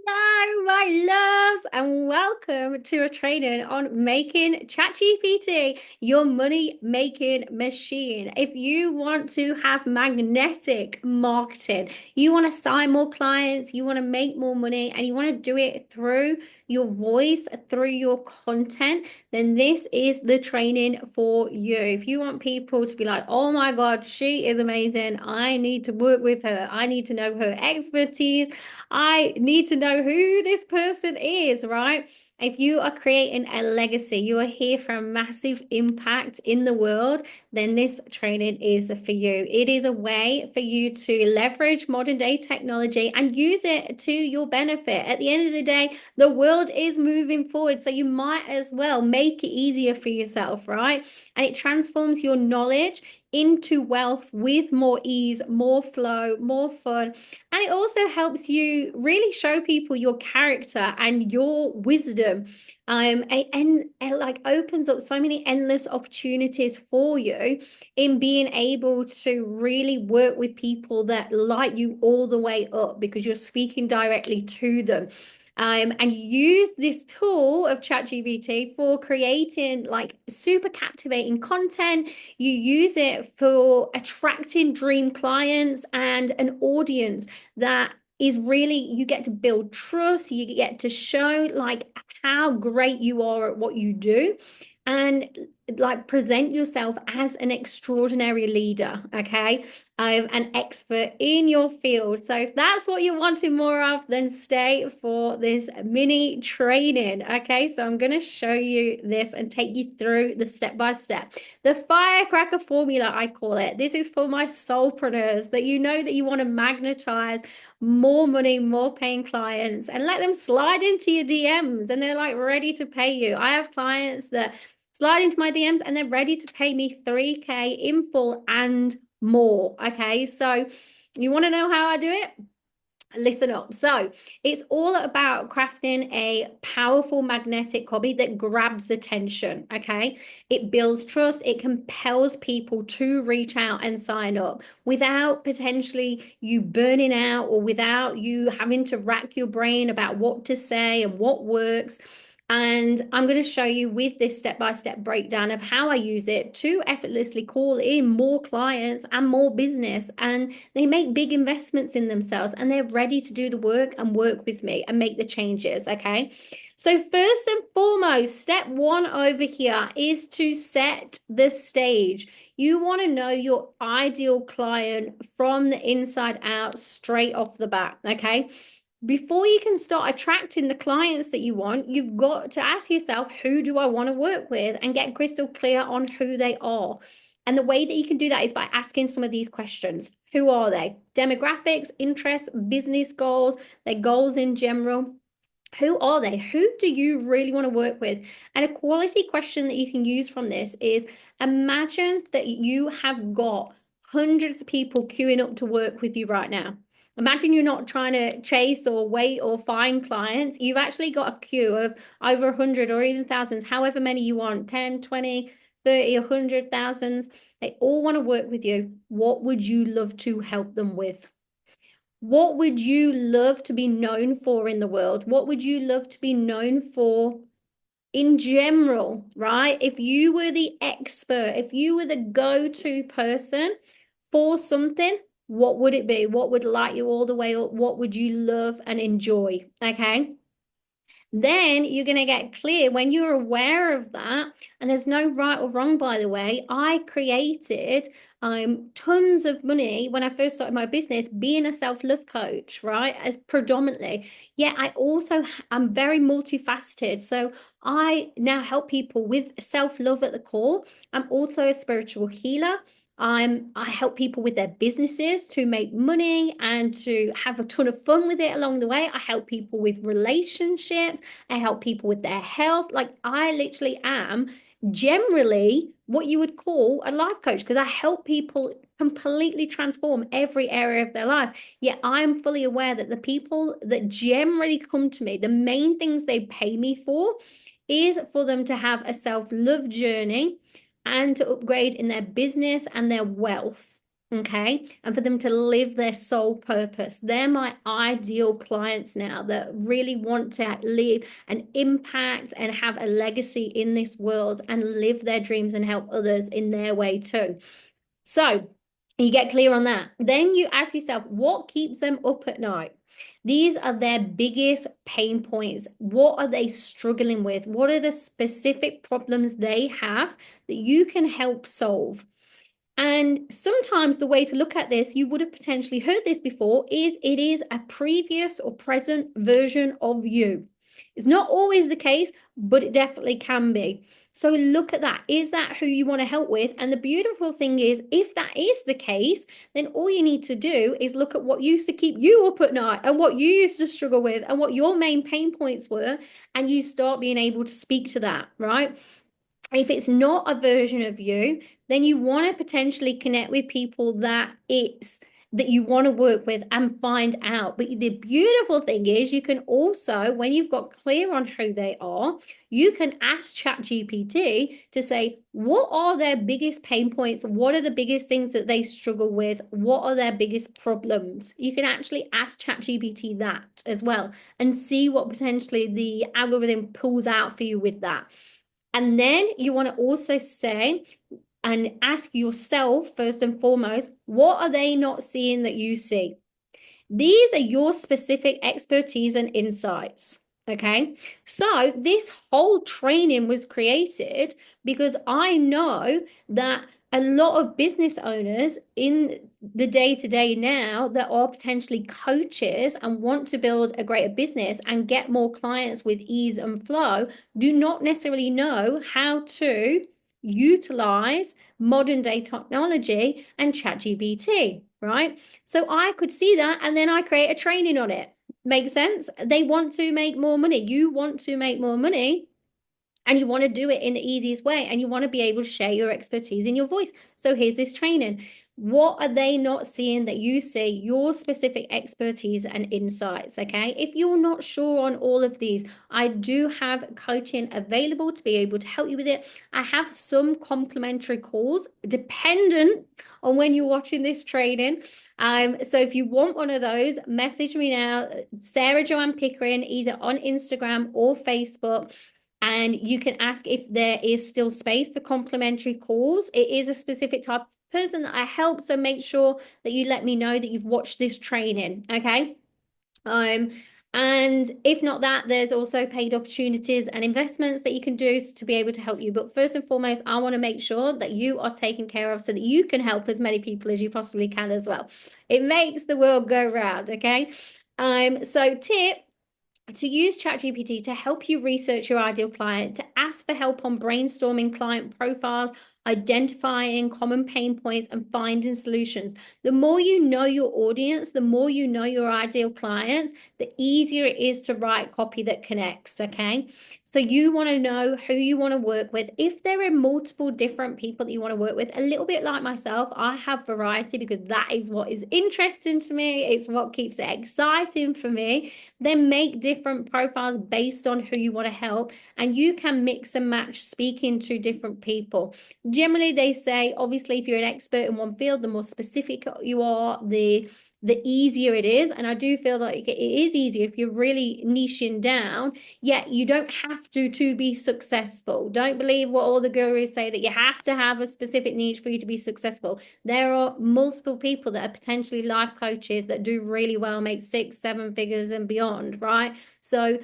Hello, my loves, and welcome to a training on making ChatGPT your money making machine. If you want to have magnetic marketing, you want to sign more clients, you want to make more money, and you want to do it through your voice, through your content, then this is the training for you. If you want people to be like, oh my God, she is amazing, I need to work with her, I need to know her expertise. I need to know who this person is, right? If you are creating a legacy, you are here for a massive impact in the world, then this training is for you. It is a way for you to leverage modern day technology and use it to your benefit. At the end of the day, the world is moving forward, so you might as well make it easier for yourself, right? And it transforms your knowledge into wealth with more ease, more flow, more fun. And it also helps you really show people your character and your wisdom. And like opens up so many endless opportunities for you in being able to really work with people that light you all the way up because you're speaking directly to them. And you use this tool of ChatGPT for creating like super captivating content. You use it for attracting dream clients and an audience that is really, you get to build trust, you get to show like how great you are at what you do, and like present yourself as an extraordinary leader, okay? An expert in your field. So if that's what you're wanting more of, then stay for this mini training, okay? So I'm going to show you this and take you through the step by step. The firecracker formula, I call it. This is for my soulpreneurs that you know that you want to magnetize more money, more paying clients, and let them slide into your DMs and they're like ready to pay you. I have clients that slide into my DMs and they're ready to pay me 3K in full and more. Okay, so you want to know how I do it? Listen up. So it's all about crafting a powerful magnetic copy that grabs attention. Okay. It builds trust. It compels people to reach out and sign up without potentially you burning out or without you having to rack your brain about what to say and what works. And I'm going to show you with this step-by-step breakdown of how I use it to effortlessly call in more clients and more business. And they make big investments in themselves and they're ready to do the work and work with me and make the changes. Okay. So, first and foremost, step one over here is to set the stage. You want to know your ideal client from the inside out, straight off the bat. Okay. Before you can start attracting the clients that you want, you've got to ask yourself, who do I want to work with? And get crystal clear on who they are. And the way that you can do that is by asking some of these questions. Who are they? Demographics, interests, business goals, their goals in general. Who are they? Who do you really want to work with? And a quality question that you can use from this is imagine that you have got hundreds of people queuing up to work with you right now. Imagine you're not trying to chase or wait or find clients. You've actually got a queue of over 100 or even thousands, however many you want, 10, 20, 30, 100 thousands. They all want to work with you. What would you love to help them with? What would you love to be known for in the world? What would you love to be known for in general, right? If you were the expert, if you were the go-to person for something, what would it be? What would light you all the way up? What would you love and enjoy? Okay. Then you're going to get clear when you're aware of that. And there's no right or wrong, by the way. I created tons of money when I first started my business being a self-love coach, right? As predominantly. Yeah, I'm very multifaceted. So I now help people with self-love at the core. I'm also a spiritual healer. I help people with their businesses to make money and to have a ton of fun with it along the way. I help people with relationships. I help people with their health. Like I literally am generally what you would call a life coach because I help people completely transform every area of their life. Yet I'm fully aware that the people that generally come to me, the main things they pay me for is for them to have a self-love journey and to upgrade in their business and their wealth. Okay. And for them to live their sole purpose. They're my ideal clients now that really want to live an impact and have a legacy in this world and live their dreams and help others in their way too. So you get clear on that. Then you ask yourself, what keeps them up at night? These are their biggest pain points. What are they struggling with? What are the specific problems they have that you can help solve? And sometimes the way to look at this, you would have potentially heard this before, is it is a previous or present version of you. It's not always the case, but it definitely can be. So look at that. Is that who you want to help with? And the beautiful thing is, if that is the case, then all you need to do is look at what used to keep you up at night and what you used to struggle with and what your main pain points were. And you start being able to speak to that, right? If it's not a version of you, then you want to potentially connect with people that you want to work with and find out. But the beautiful thing is you can also, when you've got clear on who they are, you can ask ChatGPT to say, what are their biggest pain points? What are the biggest things that they struggle with? What are their biggest problems? You can actually ask ChatGPT that as well and see what potentially the algorithm pulls out for you with that. And then you want to also say and ask yourself, first and foremost, what are they not seeing that you see? These are your specific expertise and insights. Okay. So this whole training was created because I know that a lot of business owners in the day to day now that are potentially coaches and want to build a greater business and get more clients with ease and flow do not necessarily know how to utilize modern day technology and ChatGPT, right? So I could see that and then I create a training on it. Makes sense? They want to make more money. You want to make more money and you want to do it in the easiest way and you want to be able to share your expertise in your voice. So here's this training. What are they not seeing that you see? Your specific expertise and insights. Okay. If you're not sure on all of these, I do have coaching available to be able to help you with it. I have some complimentary calls dependent on when you're watching this training. So if you want one of those, message me now, Sarah Joanne Pickering, either on Instagram or Facebook. And you can ask if there is still space for complimentary calls. It is a specific type of person that I help. So make sure that you let me know that you've watched this training. Okay. And if not that, there's also paid opportunities and investments that you can do to be able to help you. But first and foremost, I want to make sure that you are taken care of so that you can help as many people as you possibly can as well. It makes the world go round. Okay. So tip to use ChatGPT to help you research your ideal client, to ask for help on brainstorming client profiles, identifying common pain points, and finding solutions. The more you know your audience, the more you know your ideal clients, the easier it is to write copy that connects. Okay. So you want to know who you want to work with. If there are multiple different people that you want to work with, a little bit like myself, I have variety because that is what is interesting to me. It's what keeps it exciting for me. Then make different profiles based on who you want to help, and you can mix and match speaking to different people. Generally, they say, obviously, if you're an expert in one field, the more specific you are, the easier it is. And I do feel like it is easier if you're really niching down, yet you don't have to be successful. Don't believe what all the gurus say that you have to have a specific niche for you to be successful. There are multiple people that are potentially life coaches that do really well, make 6-7 figures and beyond, right? So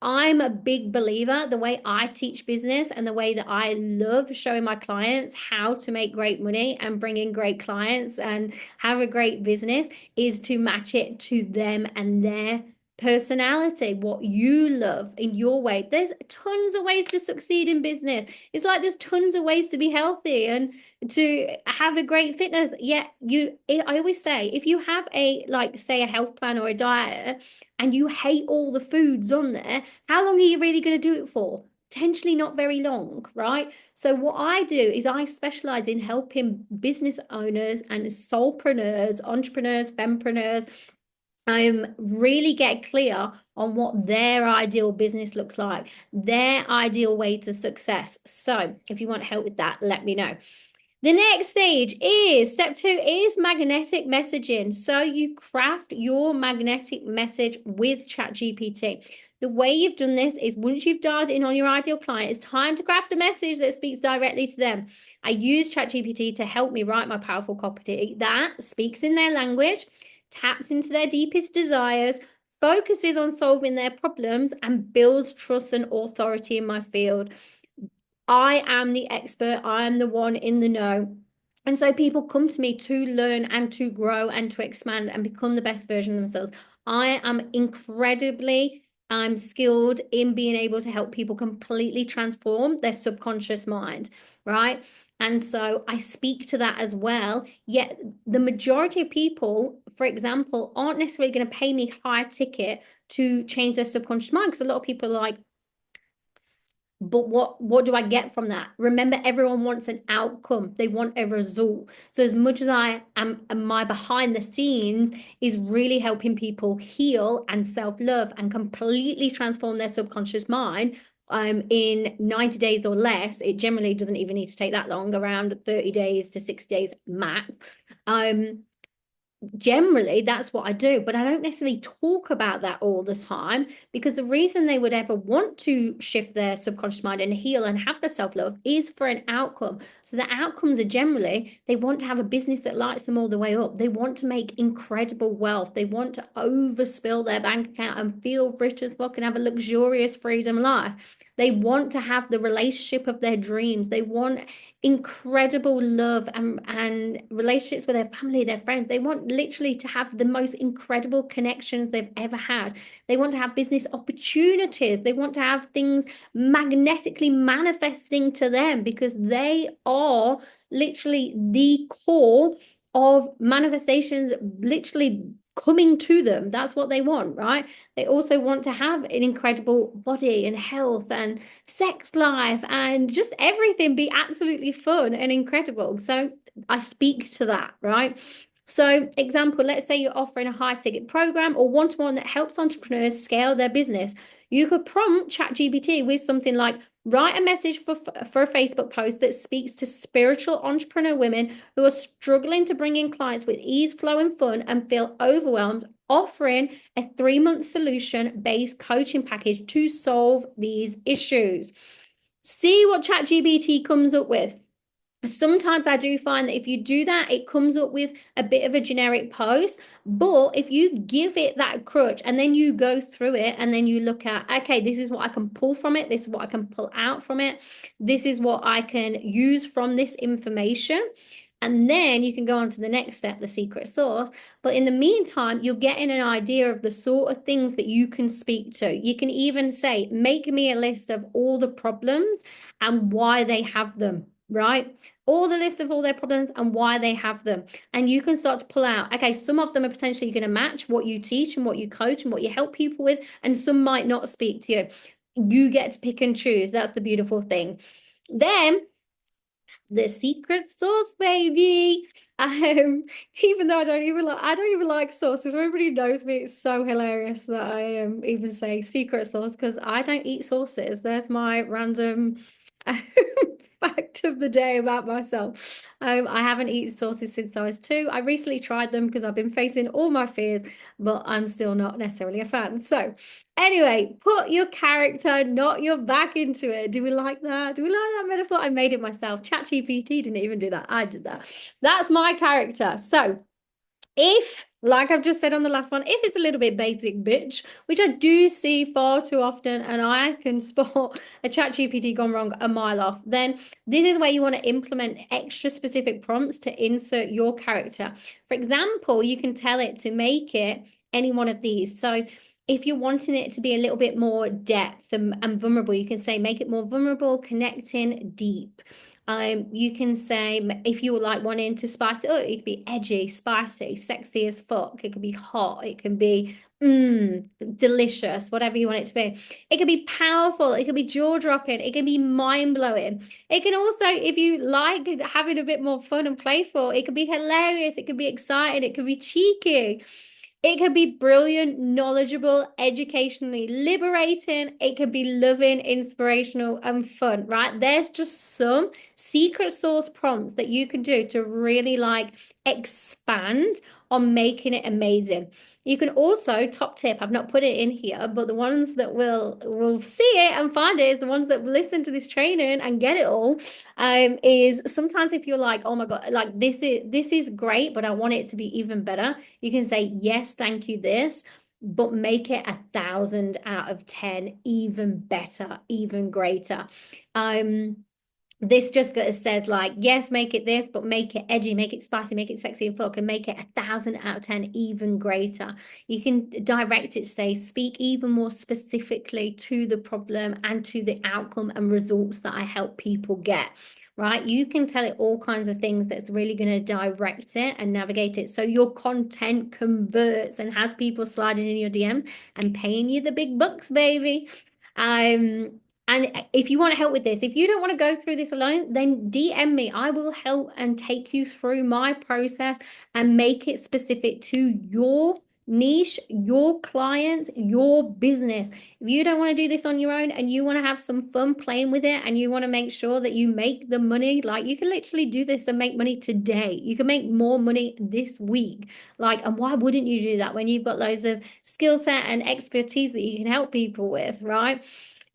I'm a big believer, the way I teach business and the way that I love showing my clients how to make great money and bring in great clients and have a great business is to match it to them and their personality, what you love in your way. There's tons of ways to succeed in business. It's like there's tons of ways to be healthy and to have a great fitness. Yet I always say, if you have say a health plan or a diet and you hate all the foods on there, how long are you really going to do it for? Potentially not very long, right? So what I do is I specialize in helping business owners and solopreneurs, entrepreneurs, fempreneurs, really get clear on what their ideal business looks like, their ideal way to success. So if you want help with that, let me know. The next stage is step two is magnetic messaging. So you craft your magnetic message with ChatGPT. The way you've done this is once you've dialed in on your ideal client, it's time to craft a message that speaks directly to them. I use ChatGPT to help me write my powerful copy that speaks in their language, taps into their deepest desires, focuses on solving their problems, and builds trust and authority in my field. I am the expert. I am the one in the know. And so people come to me to learn and to grow and to expand and become the best version of themselves. I am incredibly I'm skilled in being able to help people completely transform their subconscious mind, right? And so I speak to that as well. Yet the majority of people, for example, aren't necessarily going to pay me high ticket to change their subconscious mind because a lot of people are like, but what do I get from that? Remember, everyone wants an outcome. They want a result. So as much as I am my behind the scenes is really helping people heal and self-love and completely transform their subconscious mind in 90 days or less. It generally doesn't even need to take that long, around 30 days to 60 days max. Generally that's what I do, but I don't necessarily talk about that all the time because the reason they would ever want to shift their subconscious mind and heal and have the self-love is for an outcome. So the outcomes are generally they want to have a business that lights them all the way up. They want to make incredible wealth. They want to overspill their bank account and feel rich as fuck and have a luxurious freedom life. They want to have the relationship of their dreams. They want incredible love and relationships with their family, their friends. They want literally to have the most incredible connections they've ever had. They want to have business opportunities. They want to have things magnetically manifesting to them because they are literally the core of manifestations literally coming to them. That's what they want, right? They also want to have an incredible body and health and sex life and just everything be absolutely fun and incredible. So I speak to that, right? So, example, let's say you're offering a high ticket program or one-to-one that helps entrepreneurs scale their business. You could prompt ChatGPT with something like, write a message for a Facebook post that speaks to spiritual entrepreneur women who are struggling to bring in clients with ease, flow, and fun and feel overwhelmed, offering a 3-month solution-based coaching package to solve these issues. See what ChatGPT comes up with. Sometimes I do find that if you do that, it comes up with a bit of a generic post. But if you give it that crutch and then you go through it and then you look at, okay, this is what I can pull from it. This is what I can pull out from it. This is what I can use from this information. And then you can go on to the next step, the secret sauce. But in the meantime, you're getting an idea of the sort of things that you can speak to. You can even say, make me a list of all the problems and why they have them, right? All the list of all their problems and why they have them. And you can start to pull out, okay, some of them are potentially going to match what you teach and what you coach and what you help people with, and some might not speak to you. You get to pick and choose. That's the beautiful thing. Then the secret sauce, baby. Even though I don't even like sauce. If everybody knows me, it's so hilarious that I even say secret sauce because I don't eat sauces. There's my random fact of the day about myself. I haven't eaten sauces since I was 2. I recently tried them because I've been facing all my fears, but I'm still not necessarily a fan. So anyway, put your character, not your back into it. Do we like that? Do we like that metaphor? I made it myself. ChatGPT didn't even do that. I did that. That's my character. So if, like I've just said on the last one, if it's a little bit basic bitch, which I do see far too often, and I can spot a ChatGPT gone wrong a mile off, then this is where you want to implement extra specific prompts to insert your character. For example, you can tell it to make it any one of these. So if you're wanting it to be a little bit more depth and vulnerable, you can say make it more vulnerable, connecting, deep. You can say if you like wanting to spice it up, it could be edgy, spicy, sexy as fuck. It could be hot. It can be delicious, whatever you want it to be. It could be powerful. It could be jaw-dropping. It can be mind-blowing. It can also, if you like having a bit more fun and playful, it could be hilarious. It could be exciting. It could be cheeky. It could be brilliant, knowledgeable, educationally liberating. It could be loving, inspirational, and fun, right? There's just some secret sauce prompts that you can do to really like expand on making it amazing. You can also, top tip, I've not put it in here, but the ones that will see it and find it is the ones that listen to this training and get it all. Is sometimes if you're like, oh my God, like this is great, but I want it to be even better, you can say, yes, thank you, this, but make it 1,000 out of 10, even better, even greater. Um, this just says like, yes, make it this, but make it edgy, make it spicy, make it sexy and fun, and make it 1,000 out of 10 even greater. You can direct it to say, speak even more specifically to the problem and to the outcome and results that I help people get. Right? You can tell it all kinds of things that's really going to direct it and navigate it so your content converts and has people sliding in your DMs and paying you the big bucks, baby. And if you want help with this, if you don't want to go through this alone, then DM me. I will help and take you through my process and make it specific to your niche, your clients, your business. If you don't want to do this on your own and you want to have some fun playing with it and you want to make sure that you make the money, like you can literally do this and make money today. You can make more money this week. Like, and why wouldn't you do that when you've got loads of skill set and expertise that you can help people with, right?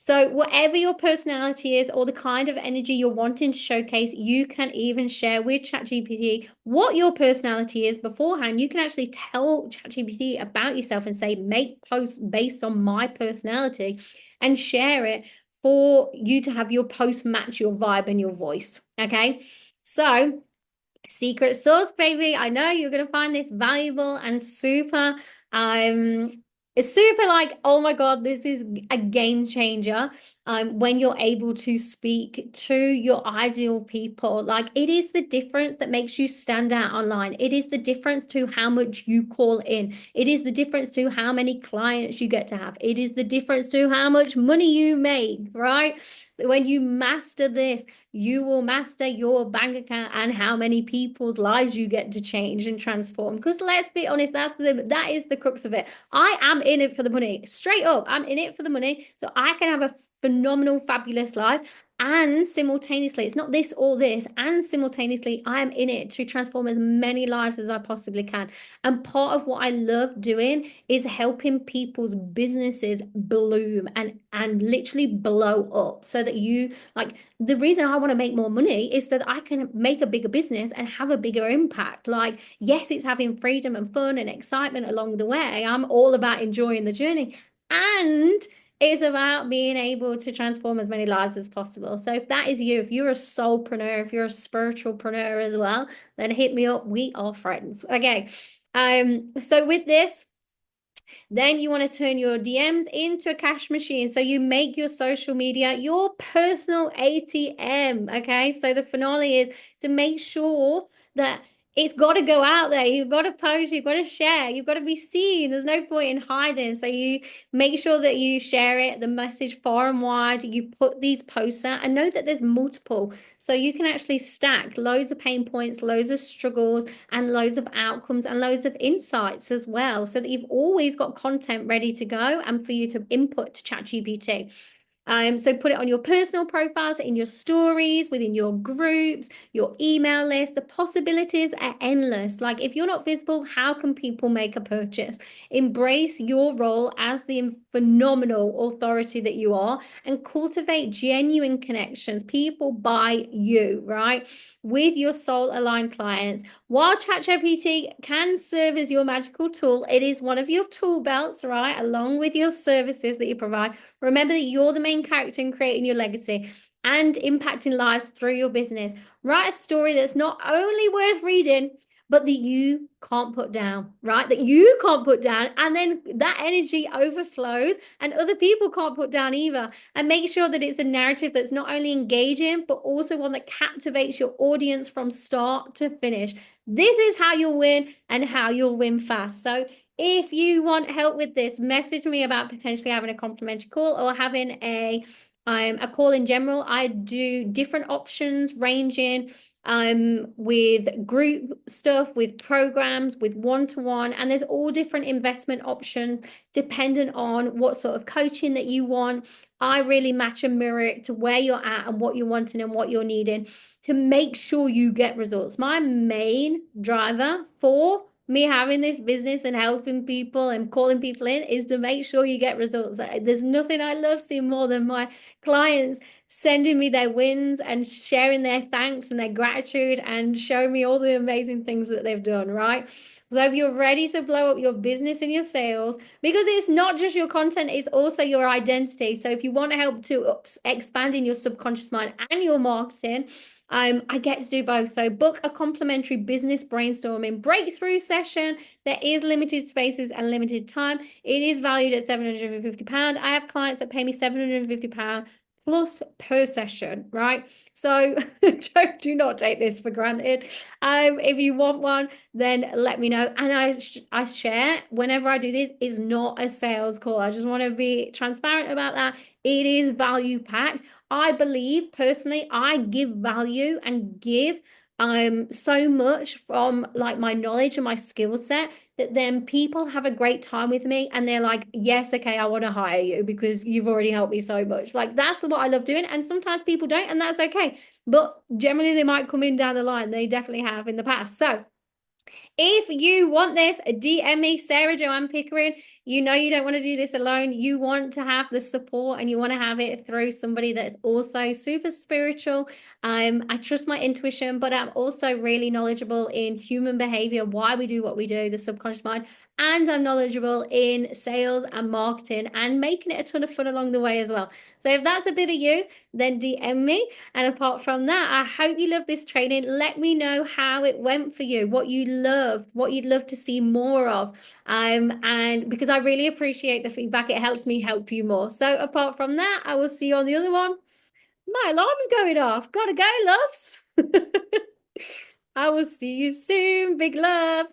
So, whatever your personality is or the kind of energy you're wanting to showcase, you can even share with ChatGPT what your personality is beforehand. You can actually tell ChatGPT about yourself and say, make posts based on my personality and share it for you to have your post match your vibe and your voice. Okay. So, secret sauce, baby. I know you're going to find this valuable and super um it's super like, oh my God, this is a game changer. When you're able to speak to your ideal people, like it is the difference that makes you stand out online. It is the difference to how much you call in. It is the difference to how many clients you get to have. It is the difference to how much money you make, right? So when you master this, you will master your bank account and how many people's lives you get to change and transform. Because let's be honest, that is the crux of it. I am in it for the money. Straight up, I'm in it for the money. So I can have a phenomenal, fabulous life. And simultaneously, it's not this or this, and simultaneously, I am in it to transform as many lives as I possibly can. And part of what I love doing is helping people's businesses bloom and literally blow up so that you like the reason I want to make more money is that I can make a bigger business and have a bigger impact. Like, yes, it's having freedom and fun and excitement along the way. I'm all about enjoying the journey. And it's about being able to transform as many lives as possible. So if that is you, if you're a soulpreneur, if you're a spiritualpreneur as well, then hit me up. We are friends. Okay. So with this, then you want to turn your DMs into a cash machine. So you make your social media your personal ATM. Okay. So the finale is to make sure that it's got to go out there. You've got to post, you've got to share, you've got to be seen. There's no point in hiding. So you make sure that you share it, the message far and wide. You put these posts out and know that there's multiple. So you can actually stack loads of pain points, loads of struggles, and loads of outcomes and loads of insights as well. So that you've always got content ready to go and for you to input to ChatGPT. So put it on your personal profiles, in your stories, within your groups, your email list. The possibilities are endless. Like if you're not visible, how can people make a purchase? Embrace your role as the phenomenal authority that you are and cultivate genuine connections. People buy you, right? With your soul aligned clients. While ChatGPT can serve as your magical tool, it is one of your tool belts, right? Along with your services that you provide. Remember that you're the main character in creating your legacy and impacting lives through your business. Write a story that's not only worth reading, but that you can't put down, right? That you can't put down. And then that energy overflows and other people can't put down either. And make sure that it's a narrative that's not only engaging, but also one that captivates your audience from start to finish. This is how you'll win and how you'll win fast. So if you want help with this, message me about potentially having a complimentary call or having a call in general. I do different options ranging with group stuff, with programs, with one-to-one, and there's all different investment options dependent on what sort of coaching that you want. I really match and mirror it to where you're at and what you're wanting and what you're needing to make sure you get results. My main driver for me having this business and helping people and calling people in is to make sure you get results. There's nothing I love seeing more than my clients sending me their wins and sharing their thanks and their gratitude and showing me all the amazing things that they've done, right? So if you're ready to blow up your business and your sales, because it's not just your content, it's also your identity. So if you want to help to expand in your subconscious mind and your marketing, I get to do both. So book a complimentary business brainstorming breakthrough session. There is limited spaces and limited time. It is valued at £750. I have clients that pay me £750 plus per session, right? So do not take this for granted. If you want one, then let me know. And I share whenever I do this is not a sales call. I just want to be transparent about that. It is value packed. I believe personally, I give value and give so much from like my knowledge and my skill set that then people have a great time with me and they're like, yes, okay, I want to hire you because you've already helped me so much. Like that's what I love doing. And sometimes people don't, and that's okay. But generally they might come in down the line. They definitely have in the past. So if you want this, DM me, Sarah Joanne Pickering. You know you don't want to do this alone. You want to have the support and you want to have it through somebody that's also super spiritual. I trust my intuition, but I'm also really knowledgeable in human behavior, why we do what we do, the subconscious mind, and I'm knowledgeable in sales and marketing and making it a ton of fun along the way as well. So if that's a bit of you, then DM me. And apart from that, I hope you love this training. Let me know how it went for you, what you loved, what you'd love to see more of. And because I really appreciate the feedback, it helps me help you more. So apart from that, I will see you on the other one. My alarm's going off. Gotta go, loves. I will see you soon. Big love.